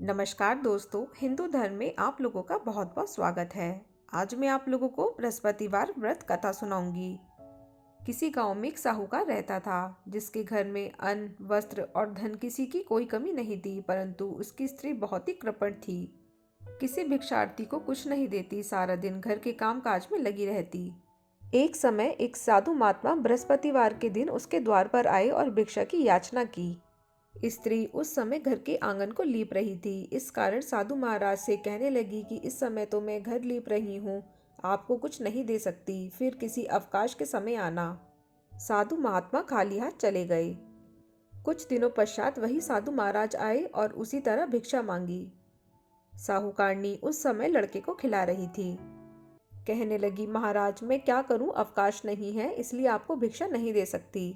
नमस्कार दोस्तों, हिंदू धर्म में आप लोगों का बहुत बहुत स्वागत है। आज मैं आप लोगों को बृहस्पतिवार व्रत कथा सुनाऊंगी। किसी गांव में एक साहूकार रहता था जिसके घर में अन्न, वस्त्र और धन किसी की कोई कमी नहीं थी, परंतु उसकी स्त्री बहुत ही कृपण थी। किसी भिक्षार्थी को कुछ नहीं देती, सारा दिन घर के काम काज में लगी रहती। एक समय एक साधु महात्मा बृहस्पतिवार के दिन उसके द्वार पर आए और भिक्षा की याचना की। स्त्री उस समय घर के आंगन को लीप रही थी। इस कारण साधु महाराज से कहने लगी कि इस समय तो मैं घर लीप रही हूँ, आपको कुछ नहीं दे सकती, फिर किसी अवकाश के समय आना। साधु महात्मा खाली हाथ चले गए। कुछ दिनों पश्चात वही साधु महाराज आए और उसी तरह भिक्षा मांगी। साहूकारनी उस समय लड़के को खिला रही थी। कहने लगी, महाराज मैं क्या करूं, अवकाश नहीं है इसलिए आपको भिक्षा नहीं दे सकती।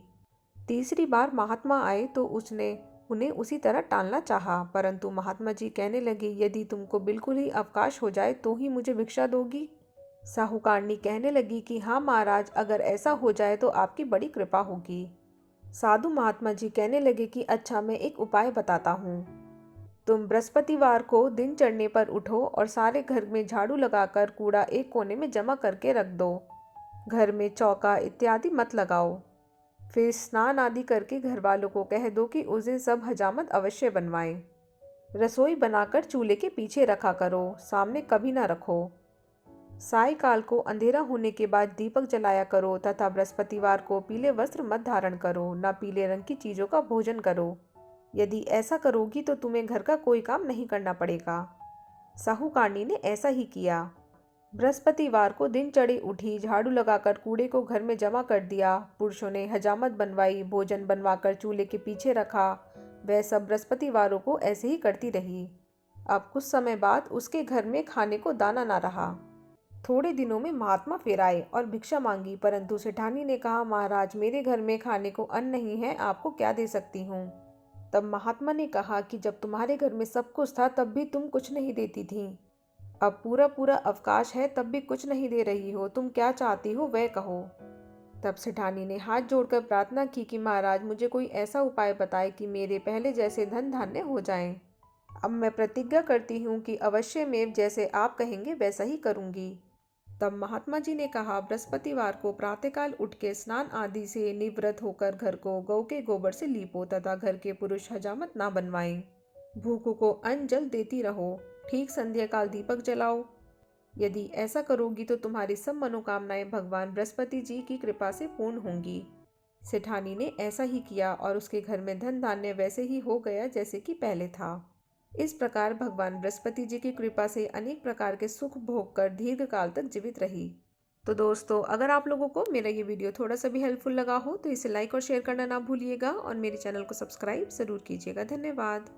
तीसरी बार महात्मा आए तो उसने उन्हें उसी तरह टालना चाहा, परंतु महात्मा जी कहने लगे, यदि तुमको बिल्कुल ही अवकाश हो जाए तो ही मुझे भिक्षा दोगी। साहूकारनी कहने लगी कि हाँ महाराज, अगर ऐसा हो जाए तो आपकी बड़ी कृपा होगी। साधु महात्मा जी कहने लगे कि अच्छा, मैं एक उपाय बताता हूँ। तुम बृहस्पतिवार को दिन चढ़ने पर उठो और सारे घर में झाड़ू लगाकर कूड़ा एक कोने में जमा करके रख दो। घर में चौका इत्यादि मत लगाओ। फिर स्नान आदि करके घर वालों को कह दो कि उस दिन सब हजामत अवश्य बनवाएं। रसोई बनाकर चूल्हे के पीछे रखा करो, सामने कभी ना रखो। सायकाल को अंधेरा होने के बाद दीपक जलाया करो तथा बृहस्पतिवार को पीले वस्त्र मत धारण करो, न पीले रंग की चीजों का भोजन करो। यदि ऐसा करोगी तो तुम्हें घर का कोई काम नहीं करना पड़ेगा। साहूकारनी ने ऐसा ही किया। बृहस्पतिवार को दिन चढ़ी उठी, झाड़ू लगाकर कूड़े को घर में जमा कर दिया। पुरुषों ने हजामत बनवाई, भोजन बनवाकर चूल्हे के पीछे रखा। वह सब बृहस्पतिवारों को ऐसे ही करती रही। अब कुछ समय बाद उसके घर में खाने को दाना ना रहा। थोड़े दिनों में महात्मा फिर आए और भिक्षा मांगी, परंतु सेठानी ने कहा, महाराज मेरे घर में खाने को अन्न नहीं है, आपको क्या दे सकती हूँ। तब महात्मा ने कहा कि जब तुम्हारे घर में सब कुछ था तब भी तुम कुछ नहीं देती थी। अब पूरा पूरा अवकाश है तब भी कुछ नहीं दे रही हो, तुम क्या चाहती हो वह कहो। तब सेठानी ने हाथ जोड़कर प्रार्थना की कि महाराज मुझे कोई ऐसा उपाय बताए कि मेरे पहले जैसे धन धान्य हो जाएं। अब मैं प्रतिज्ञा करती हूँ कि अवश्य में जैसे आप कहेंगे वैसा ही करूँगी। तब महात्मा जी ने कहा, बृहस्पतिवार को प्रातःकाल उठ के स्नान आदि से निवृत्त होकर घर को गौ के गोबर से लीपो तथा घर के पुरुष हजामत ना बनवाएं। भूखों को अन्न जल देती रहो। ठीक संध्या काल दीपक जलाओ। यदि ऐसा करोगी तो तुम्हारी सब मनोकामनाएं भगवान बृहस्पति जी की कृपा से पूर्ण होंगी। सेठानी ने ऐसा ही किया और उसके घर में धन धान्य वैसे ही हो गया जैसे कि पहले था। इस प्रकार भगवान बृहस्पति जी की कृपा से अनेक प्रकार के सुख भोग कर दीर्घ काल तक जीवित रही। तो दोस्तों, अगर आप लोगों को मेरा ये वीडियो थोड़ा सा भी हेल्पफुल लगा हो तो इसे लाइक और शेयर करना ना भूलिएगा और मेरे चैनल को सब्सक्राइब जरूर कीजिएगा। धन्यवाद।